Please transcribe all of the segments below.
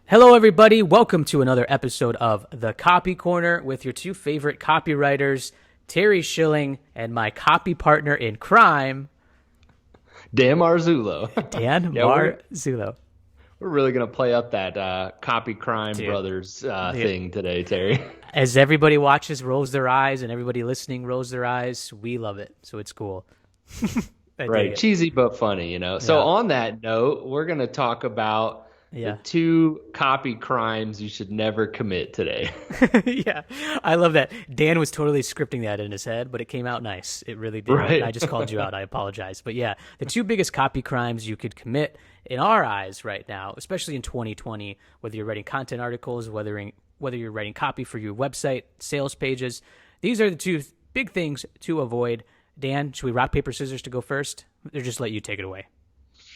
Hello, everybody. Welcome to another episode of The Copy Corner with your two favorite copywriters, Terry Schilling, and my copy partner in crime, Dan Marzullo. Dan Yeah, Marzullo. we're really gonna play up that copy crime Dude, brothers dude, thing today, Terry. as everybody watches rolls their eyes and everybody listening rolls their eyes, we love it. So it's cool. I dig Right, it. cheesy but funny, you know. So Yeah. on that note, we're gonna talk about the Yeah. two copy crimes you should never commit today. Yeah. I love that. Dan was totally scripting that in his head, but it came out nice. It really did. And I Right. just called you out. I apologize. But yeah, the two biggest copy crimes you could commit in our eyes right now, especially in 2020, whether you're writing content articles, whether you're writing copy for your website, sales pages, these are the two big things to avoid. Dan, should we rock, paper, scissors to go first? Or just let you take it away?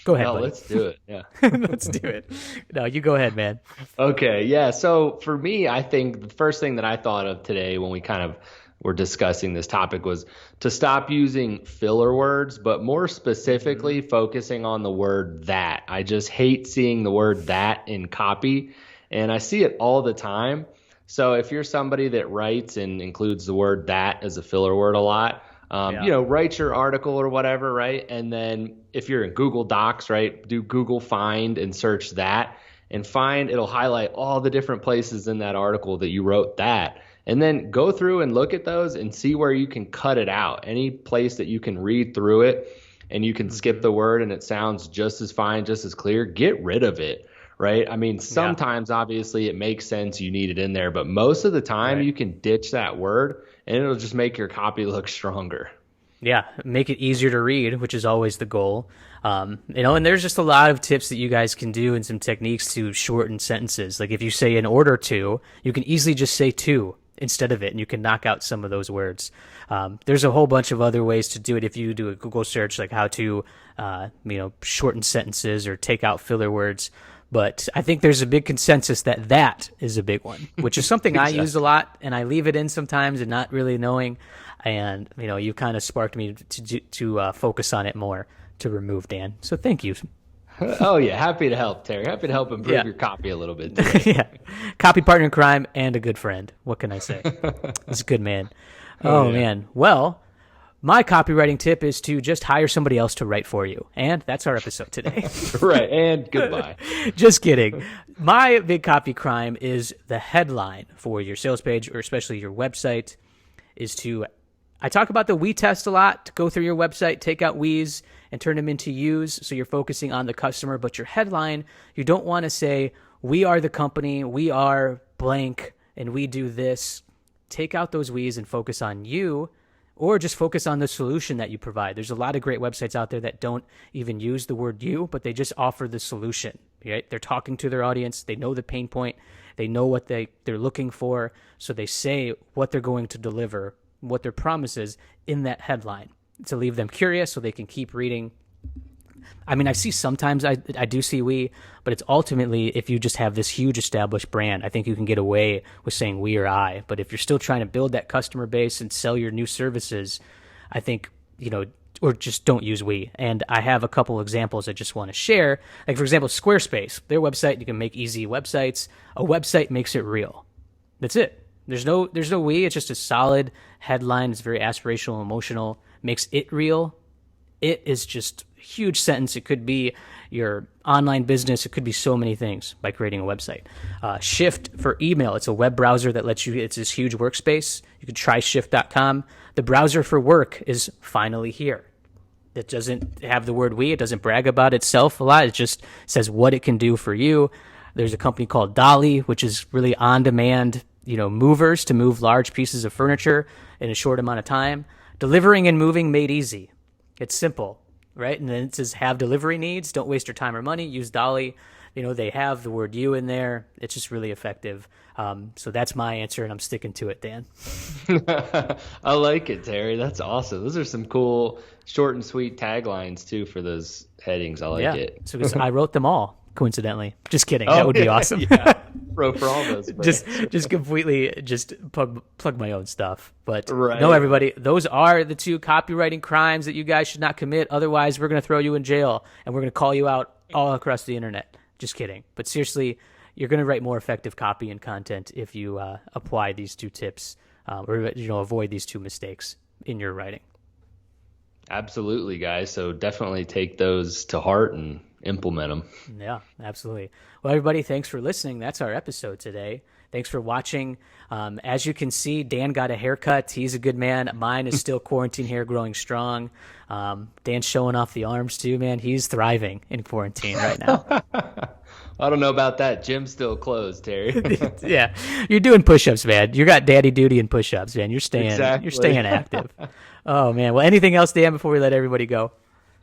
Go ahead, No, buddy. let's do it. Yeah. Let's do it. No, you go ahead, man. Okay, yeah. So for me, I think the first thing that I thought of today when we kind of were discussing this topic was to stop using filler words, but more specifically focusing on the word that. I just hate seeing the word that in copy, and I see it all the time. So if you're somebody that writes and includes the word that as a filler word a lot, Yeah. write your article or whatever, right? And then if you're in Google Docs, right, do Google Find and search that and find it'll highlight all the different places in that article that you wrote that. And then go through and look at those and see where you can cut it out. Any place that you can read through it and you can skip the word and it sounds just as fine, just as clear, get rid of it, right? I mean, Yeah. sometimes obviously it makes sense you need it in there, but most of the time Right. you can ditch that word and it'll just make your copy look stronger. Yeah, make it easier to read, which is always the goal. And there's just a lot of tips that you guys can do and some techniques to shorten sentences. Like if you say an order to, you can easily just say to instead of it, and you can knock out some of those words. There's a whole bunch of other ways to do it. If you do a Google search, like how to, shorten sentences or take out filler words. But I think there's a big consensus that is a big one, which is something I use a lot, and I leave it in sometimes and not really knowing. And you kind of sparked me to focus on it more to remove, Dan. So thank you. Oh yeah, happy to help, Terry. Happy to help improve Yeah. your copy a little bit today. Yeah, copy partner in crime and a good friend. What can I say? He's a good man. Oh yeah. man. Well, my copywriting tip is to just hire somebody else to write for you, and that's our episode today. Right, and goodbye. Just kidding. My big copy crime is the headline for your sales page or especially your website is to I talk about the we test a lot to go through your website, take out we's and turn them into you's. So you're focusing on the customer, but your headline, you don't want to say, we are the company, we are blank, and we do this. Take out those we's and focus on you, or just focus on the solution that you provide. There's a lot of great websites out there that don't even use the word you, but they just offer the solution, right? They're talking to their audience. They know the pain point. They know what they're looking for. So they say what they're going to deliver, what their promise is in that headline to leave them curious so they can keep reading. I mean, I see sometimes I do see we, but it's ultimately if you just have this huge established brand, I think you can get away with saying we or I. But if you're still trying to build that customer base and sell your new services, I think, or just don't use we. And I have a couple examples I just want to share. Like, for example, Squarespace, their website, you can make easy websites. A website makes it real. That's it. There's no we. It's just a solid headline. It's very aspirational, emotional, makes it real. It is just a huge sentence. It could be your online business. It could be so many things by creating a website. Shift for email. It's a web browser that lets you, it's this huge workspace. You can try shift.com. The browser for work is finally here. It doesn't have the word we. It doesn't brag about itself a lot. It just says what it can do for you. There's a company called Dolly, which is really on-demand, movers to move large pieces of furniture in a short amount of time. Delivering and moving made easy. It's simple, right? And then it says have delivery needs. Don't waste your time or money. Use Dolly. They have the word you in there. It's just really effective. So that's my answer, and I'm sticking to it, Dan. I like it, Terry. That's awesome. Those are some cool short and sweet taglines too for those headings. I like it. So 'cause I wrote them all, coincidentally. Just kidding. That would be awesome. Yeah. Wrote for all those. just completely just plug my own stuff. But Right. no, everybody, those are the two copywriting crimes that you guys should not commit. Otherwise, we're going to throw you in jail and we're going to call you out all across the internet. Just kidding. But seriously, you're going to write more effective copy and content if you apply these 2 tips or avoid these 2 mistakes in your writing. Absolutely, guys. So definitely take those to heart and implement them. Yeah, absolutely. Well, everybody, thanks for listening. That's our episode today. Thanks for watching. As you can see, Dan got a haircut. He's a good man. Mine is still quarantine hair growing strong. Dan's showing off the arms too, man. He's thriving in quarantine right now. I don't know about that. Gym's still closed, Terry. Yeah, you're doing push-ups, man. You got daddy duty and push-ups, man. You're staying active. Oh man. Well, anything else, Dan, before we let everybody go?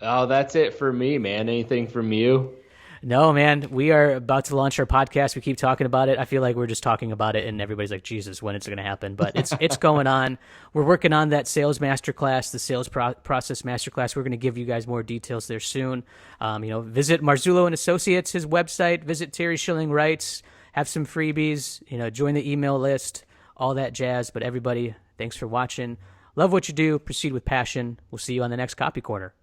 Oh, that's it for me, man. Anything from you? No, man. We are about to launch our podcast. We keep talking about it. I feel like we're just talking about it, and everybody's like, "Jesus, when it's going to happen?" But it's going on. We're working on that sales masterclass, the sales process masterclass. We're going to give you guys more details there soon. Visit Marzullo and Associates, his website. Visit Terry Schilling Writes. Have some freebies. Join the email list. All that jazz. But everybody, thanks for watching. Love what you do. Proceed with passion. We'll see you on the next Copy Corner.